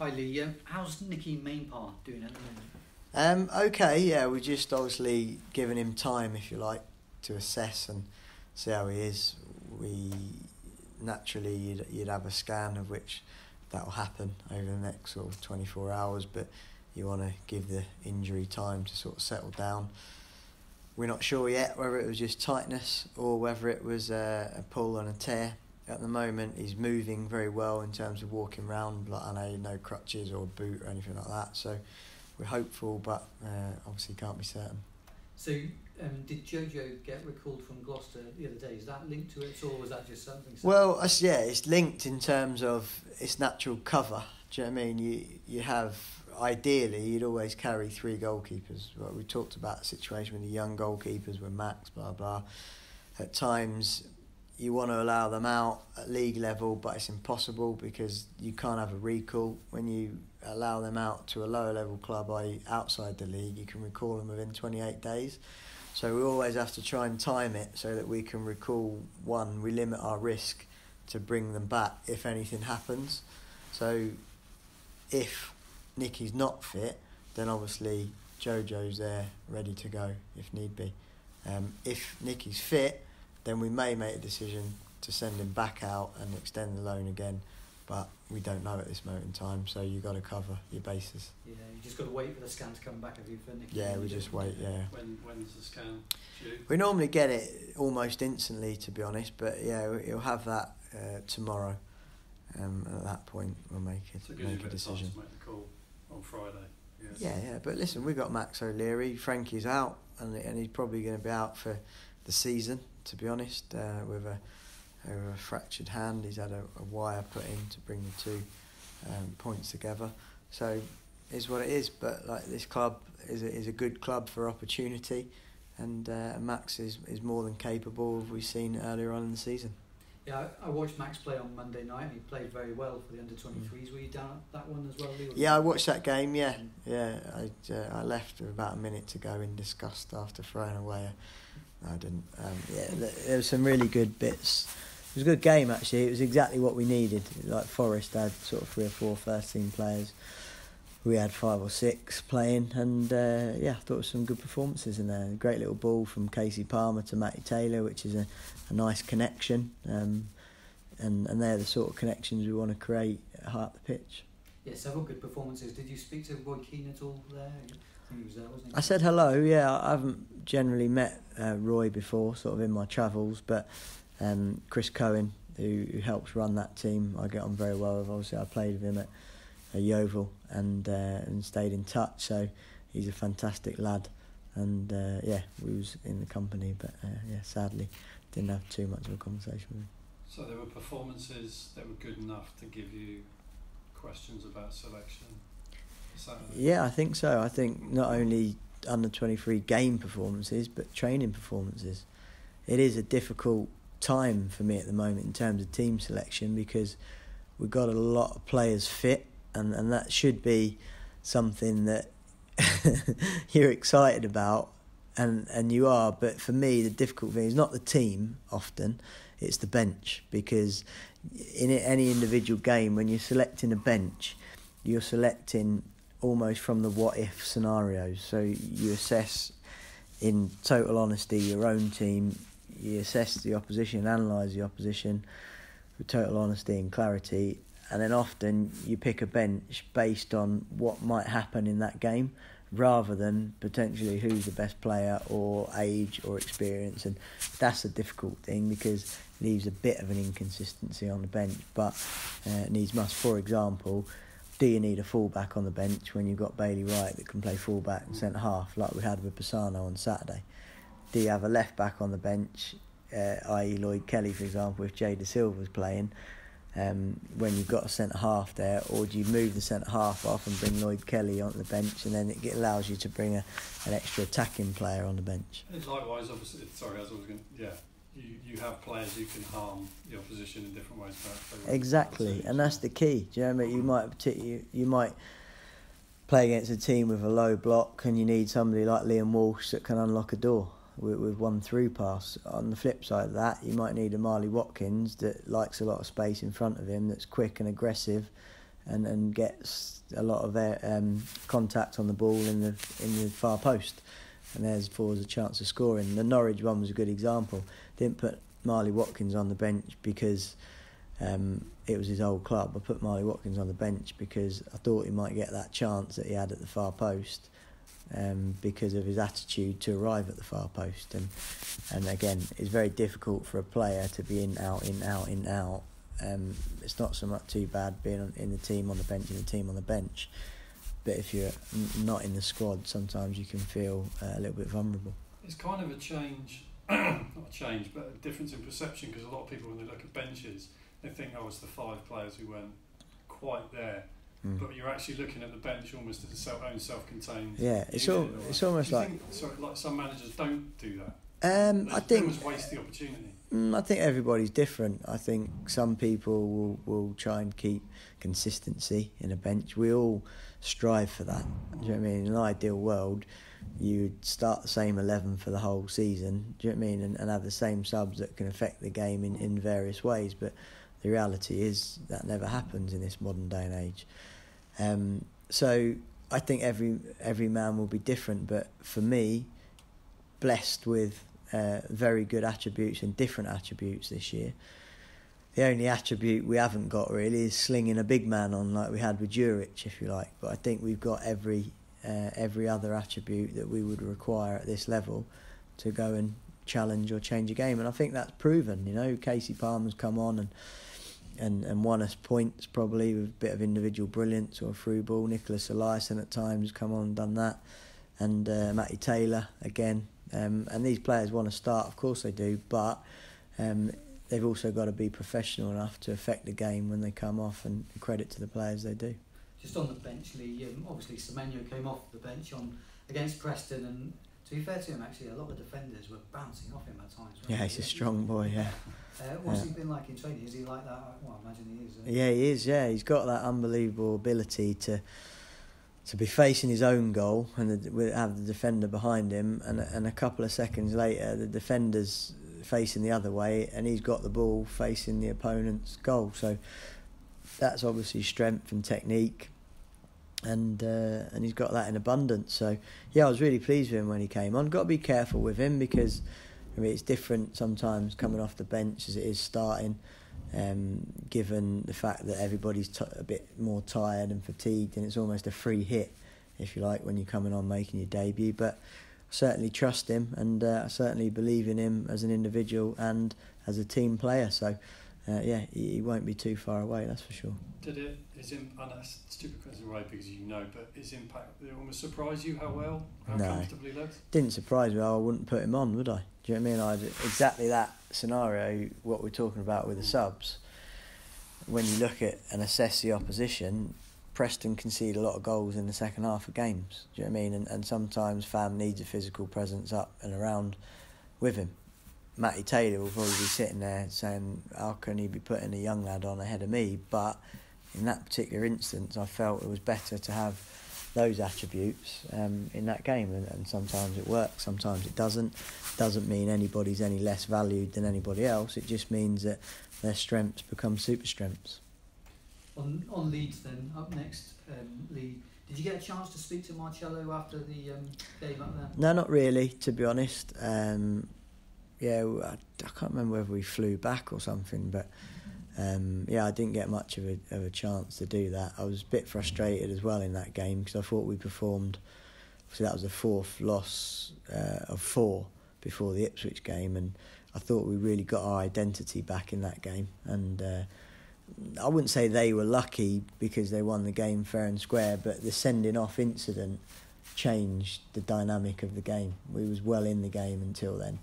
Hi Lee, how's Nicky Mainpar doing at the moment? Okay, yeah, we're just obviously giving him time, if you like, to assess and see how he is. We naturally you'd have a scan of which that will happen over the next sort of 24 hours, but you want to give the injury time to sort of settle down. We're not sure yet whether it was just tightness or whether it was a pull and a tear. At the moment, he's moving very well in terms of walking around. Like, I know no crutches or boot or anything like that. So we're hopeful, but obviously can't be certain. So did Jojo get recalled from Gloucester the other day? Is that linked to it, or was that just something? Well, it's linked in terms of its natural cover. Do you know what I mean? You have, ideally, you'd always carry 3 goalkeepers. Well, we talked about the situation with the young goalkeepers with Max, blah, blah. At times, you want to allow them out at league level, but it's impossible because you can't have a recall. When you allow them out to a lower level club, i.e. outside the league, you can recall them within 28 days. So we always have to try and time it so that we can recall one. We limit our risk to bring them back if anything happens. So if Nicky's not fit, then obviously Jojo's there ready to go if need be. If Nicky's fit, then we may make a decision to send him back out and extend the loan again, but we don't know at this moment in time, so you've got to cover your bases. Yeah, you just got to wait for the scan to come back, have you, for Nicky? Yeah, we just wait, yeah. When's the scan due? We normally get it almost instantly, to be honest, but yeah, he'll have that tomorrow. At that point, we'll make a decision. So it gives you a bit of time to make the call on Friday. Yes. Yeah, but listen, we've got Max O'Leary, Frankie's out, and he's probably going to be out for the season, to be honest, with a fractured hand. He's had a wire put in to bring the 2 points together. So it's what it is. But like, this club is a good club for opportunity, and Max is more than capable, as we've seen earlier on in the season. Yeah, I watched Max play on Monday night, and he played very well for the under-23s. Were you down at that one as well, Lee? Yeah, I watched that game. Yeah. I left with about a minute to go in disgust after throwing away. I didn't. There was some really good bits. It was a good game, actually. It was exactly what we needed. Like, Forest had sort of 3 or 4 first-team players. We had 5 or 6 playing, and I thought there was some good performances in there. A great little ball from Casey Palmer to Matty Taylor, which is a nice connection. And they're the sort of connections we want to create at heart of the pitch. Yeah, several good performances. Did you speak to Roy Keane at all there? I think he was there, wasn't he? I said hello, yeah. I haven't generally met Roy before, sort of in my travels, but Chris Cohen, who helps run that team, I get on very well with. Obviously, I played with him at Yeovil and stayed in touch, so he's a fantastic lad, and we was in the company, but sadly didn't have too much of a conversation with him. So there were performances that were good enough to give you questions about selection Saturday? Yeah, I think so. I think not only under 23 game performances, but training performances. It is a difficult time for me at the moment in terms of team selection, because we've got a lot of players fit, and that should be something that you're excited about, and you are. But for me, the difficult thing is not the team often, it's the bench, because in any individual game, when you're selecting a bench, you're selecting almost from the what-if scenarios. So you assess, in total honesty, your own team, you assess the opposition, analyse the opposition with total honesty and clarity, and then often you pick a bench based on what might happen in that game, rather than potentially who's the best player or age or experience. And that's a difficult thing, because it leaves a bit of an inconsistency on the bench. But needs must. For example, do you need a fullback on the bench when you've got Bailey Wright that can play fullback and centre half, like we had with Bassano on Saturday? Do you have a left back on the bench, i.e. Lloyd Kelly, for example, if Jay Da Silva's playing, when you've got a centre half there? Or do you move the centre half off and bring Lloyd Kelly onto the bench, and then it allows you to bring an extra attacking player on the bench? It's likewise, obviously. Sorry, as I was going. Yeah, you have players who can harm the opposition in different ways. Exactly, and that's the key. Do you know what I mean? You might play against a team with a low block, and you need somebody like Liam Walsh that can unlock a door with one through pass. On the flip side of that, you might need a Marley Watkins that likes a lot of space in front of him, that's quick and aggressive, and gets a lot of contact on the ball in the far post, and there's a chance of scoring. The Norwich one was a good example. Didn't put Marley Watkins on the bench because it was his old club. I put Marley Watkins on the bench because I thought he might get that chance that he had at the far post, because of his attitude to arrive at the far post. And again, it's very difficult for a player to be in, out. It's not so much too bad being in the team on the bench, but if you're not in the squad, sometimes you can feel a little bit vulnerable. It's kind of a change, not a change, but a difference in perception, because a lot of people, when they look at benches, they think, oh, it's the 5 players who weren't quite there. But you're actually looking at the bench almost as a own self-contained. Yeah, it's almost like. Like some managers don't do that. I think almost waste the opportunity. I think everybody's different. I think some people will try and keep consistency in a bench. We all strive for that. Do you know what I mean? In an ideal world, you'd start the same 11 for the whole season. Do you know what I mean? And have the same subs that can affect the game in various ways. But the reality is that never happens in this modern day and age. So I think every man will be different. But for me, blessed with very good attributes and different attributes this year. The only attribute we haven't got really is slinging a big man on like we had with Juric, if you like. But I think we've got every other attribute that we would require at this level to go and challenge or change a game. And I think that's proven. You know, Casey Palmer's come on and won us points probably with a bit of individual brilliance or a through ball. Nicholas Eliasson at times come on and done that. And Matty Taylor again. And these players want to start, of course they do, but they've also got to be professional enough to affect the game when they come off, and credit to the players they do. Just on the bench, Lee, obviously Semenyo came off the bench against Preston, and to be fair to him, actually, a lot of the defenders were bouncing off him at times. Yeah, he's a strong boy, yeah. What's he been like in training? Is he like that? Well, I imagine he is. Yeah, he is, yeah. He's got that unbelievable ability to be facing his own goal and have the defender behind him, and a couple of seconds later the defender's facing the other way and he's got the ball facing the opponent's goal. So that's obviously strength and technique, and he's got that in abundance. So yeah, I was really pleased with him when he came on. Got to be careful with him because I mean it's different sometimes coming off the bench as it is starting. Given the fact that everybody's a bit more tired and fatigued, and it's almost a free hit, if you like, when you're coming on making your debut. But I certainly trust him, and I certainly believe in him as an individual and as a team player. So, yeah, he won't be too far away, that's for sure. Did it? I know that's a stupid question, right? Because you know, but his impact, did it almost surprise you how comfortably he looked? Didn't surprise me. I wouldn't put him on, would I? Do you know what I mean? Exactly that scenario, what we're talking about with the subs. When you look at and assess the opposition, Preston concede a lot of goals in the second half of games. Do you know what I mean? And sometimes Fam needs a physical presence up and around with him. Matty Taylor will probably be sitting there saying, how can he be putting a young lad on ahead of me? But in that particular instance, I felt it was better to have those attributes in that game, and sometimes it works, sometimes it doesn't. Doesn't mean anybody's any less valued than anybody else. It just means that their strengths become super strengths. On Leeds then, up next, Lee, did you get a chance to speak to Marcello after the game up there? No, not really, to be honest. Yeah, I can't remember whether we flew back or something, but yeah, I didn't get much of a chance to do that. I was a bit frustrated as well in that game because I thought we performed. So that was the 4th loss of 4 before the Ipswich game, and I thought we really got our identity back in that game. And I wouldn't say they were lucky because they won the game fair and square, but the sending off incident changed the dynamic of the game. We was well in the game until then,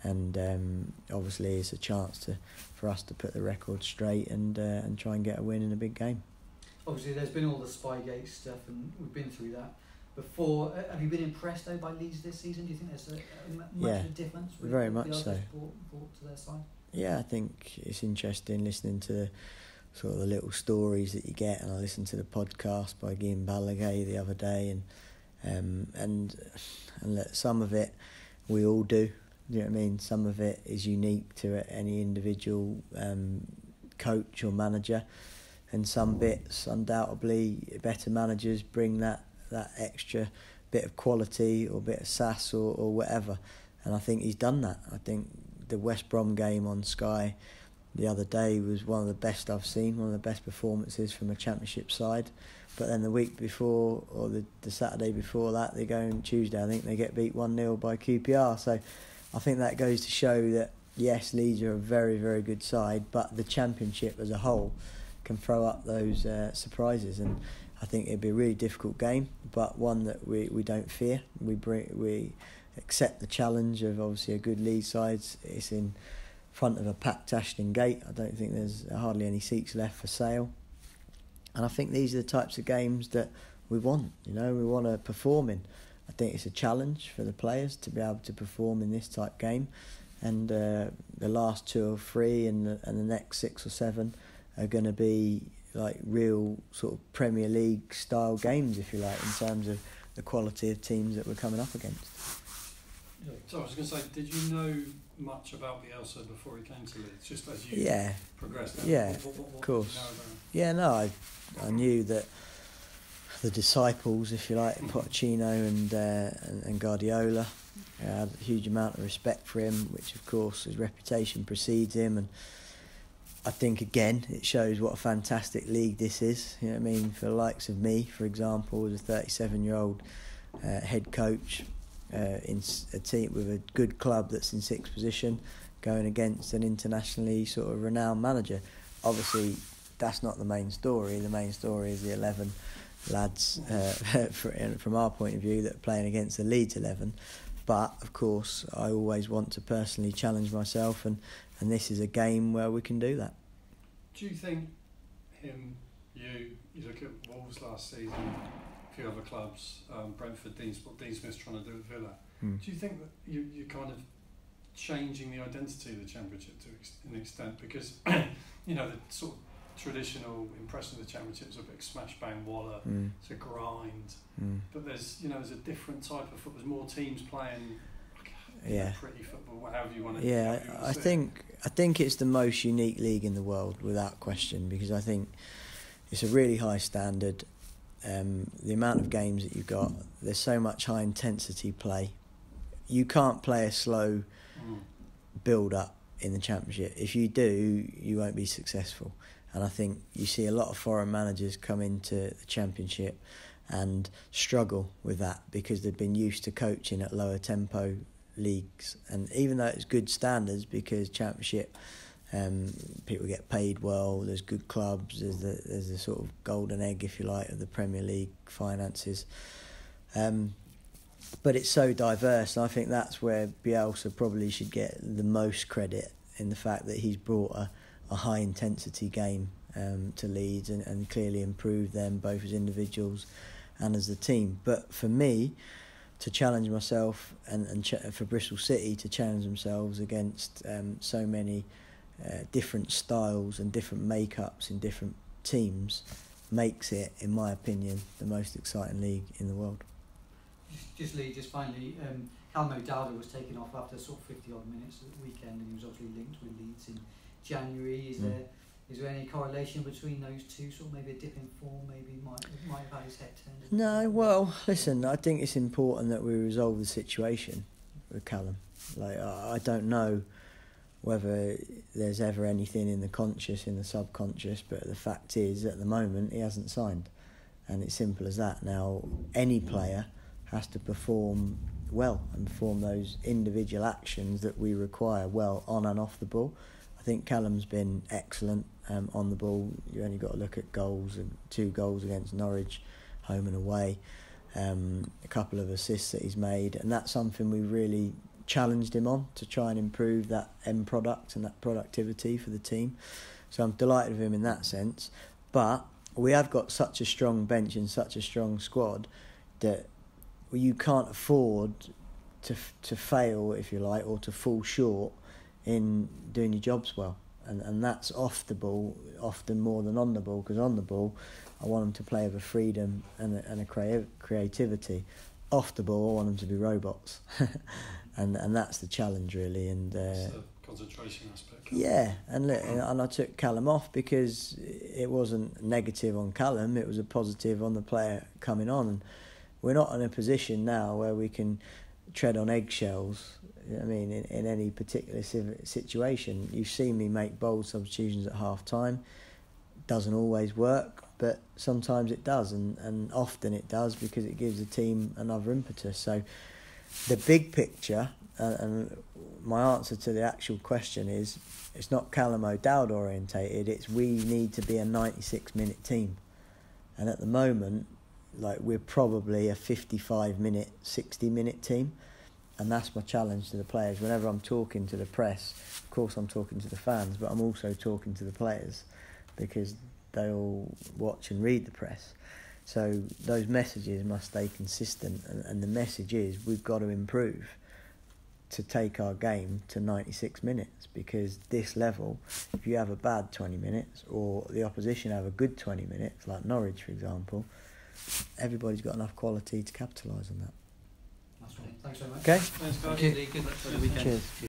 and obviously it's a chance for us to put the record straight and try and get a win in a big game. Obviously there's been all the Spygate stuff and we've been through that before. Have you been impressed though by Leeds this season? Do you think there's much of a difference with very the much others so brought to their side? Yeah, I think it's interesting listening to sort of the little stories that you get, and I listened to the podcast by Guillaume Balaguer the other day, and some of it we all do. You know what I mean? Some of it is unique to any individual coach or manager. in some bits. Undoubtedly, better managers bring that extra bit of quality or bit of sass or whatever. And I think he's done that. I think the West Brom game on Sky the other day was one of the best I've seen, one of the best performances from a Championship side. But then the week before, or the Saturday before that, they go on Tuesday, I think they get beat 1-0 by QPR. So I think that goes to show that, yes, Leeds are a very, very good side, but the Championship as a whole can throw up those surprises. And I think it'd be a really difficult game, but one that we don't fear. We accept the challenge of obviously a good Leeds side. It's in front of a packed Ashton Gate. I don't think there's hardly any seats left for sale. And I think these are the types of games that we want. We want to perform in. I think it's a challenge for the players to be able to perform in this type game. And the last 2 or 3 and the next 6 or 7 are going to be like real sort of Premier League style games, if you like, in terms of the quality of teams that we're coming up against. So I was going to say, did you know much about Bielsa before he came to Leeds, just as you progressed? What of course. I knew that the disciples, if you like, Pochettino and Guardiola, I had a huge amount of respect for him, which of course his reputation precedes him, and I think again it shows what a fantastic league this is. You know what I mean? For the likes of me, for example, as a 37-year-old head coach in a team with a good club that's in 6th position, going against an internationally sort of renowned manager. Obviously, that's not the main story. The main story is the 11 lads, from our point of view, that are playing against the Leeds 11. But of course, I always want to personally challenge myself, and this is a game where we can do that. Do you think you look at Wolves last season, a few other clubs, Brentford, Dean Smith's trying to do at Villa. Do you think that you're kind of changing the identity of the Championship to an extent? Because the sort of traditional impression of the Championship is a big smash bang walla, it's a grind, but there's a different type of football. There's more teams playing pretty football, however you want to. I think it's the most unique league in the world, without question, because I think it's a really high standard. The amount of games that you've got, there's so much high intensity play. You can't play a slow build up in the Championship. If you do, you won't be successful. And I think you see a lot of foreign managers come into the Championship and struggle with that because they've been used to coaching at lower tempo leagues. And even though it's good standards, because Championship, people get paid well, there's good clubs, there's a sort of golden egg, if you like, of the Premier League finances. But it's so diverse, and I think that's where Bielsa probably should get the most credit, in the fact that he's brought a high intensity game to Leeds and clearly improved them both as individuals and as a team. But for me, to challenge myself and for Bristol City to challenge themselves against so many different styles and different makeups in different teams makes it, in my opinion, the most exciting league in the world. Just finally, Callum O'Dowda was taken off after sort of 50 odd minutes at the weekend, and he was obviously linked with Leeds in January. Is there any correlation between those two? Sort of maybe a dip in form, maybe might have had his head turned. No, well, listen, I think it's important that we resolve the situation with Callum. Like, I don't know whether there's ever anything in the conscious, in the subconscious, but the fact is, at the moment, he hasn't signed, and it's simple as that. Now, any player has to perform well and perform those individual actions that we require well on and off the ball. I think Callum's been excellent on the ball. You only got to look at goals, and 2 goals against Norwich, home and away, a couple of assists that he's made, and that's something we really challenged him on, to try and improve that end product and that productivity for the team. So I'm delighted with him in that sense. But we have got such a strong bench and such a strong squad that you can't afford to fail, if you like, or to fall short in doing your jobs well. And that's off the ball often more than on the ball, because on the ball I want them to play with a freedom and a creativity. Off the ball I want them to be robots. and that's the challenge really. And it's the concentration aspect. Yeah, and look, and I took Callum off because it wasn't negative on Callum, it was a positive on the player coming on. And we're not in a position now where we can tread on eggshells. I mean, in any particular situation. You've seen me make bold substitutions at half time. Doesn't always work, but sometimes it does, and often it does, because it gives the team another impetus. So the big picture, and my answer to the actual question is, it's not Callum O'Dowd orientated, it's we need to be a 96-minute team. And at the moment, like, we're probably a 55-minute, 60-minute team. And that's my challenge to the players. Whenever I'm talking to the press, of course I'm talking to the fans, but I'm also talking to the players, because they all watch and read the press. So those messages must stay consistent, and the message is we've got to improve to take our game to 96 minutes, because this level, if you have a bad 20 minutes or the opposition have a good 20 minutes, like Norwich for example, everybody's got enough quality to capitalise on that. That's right. Thanks very much. Okay. Thanks, guys. Thank you, Lee. Good luck for the weekend. Cheers.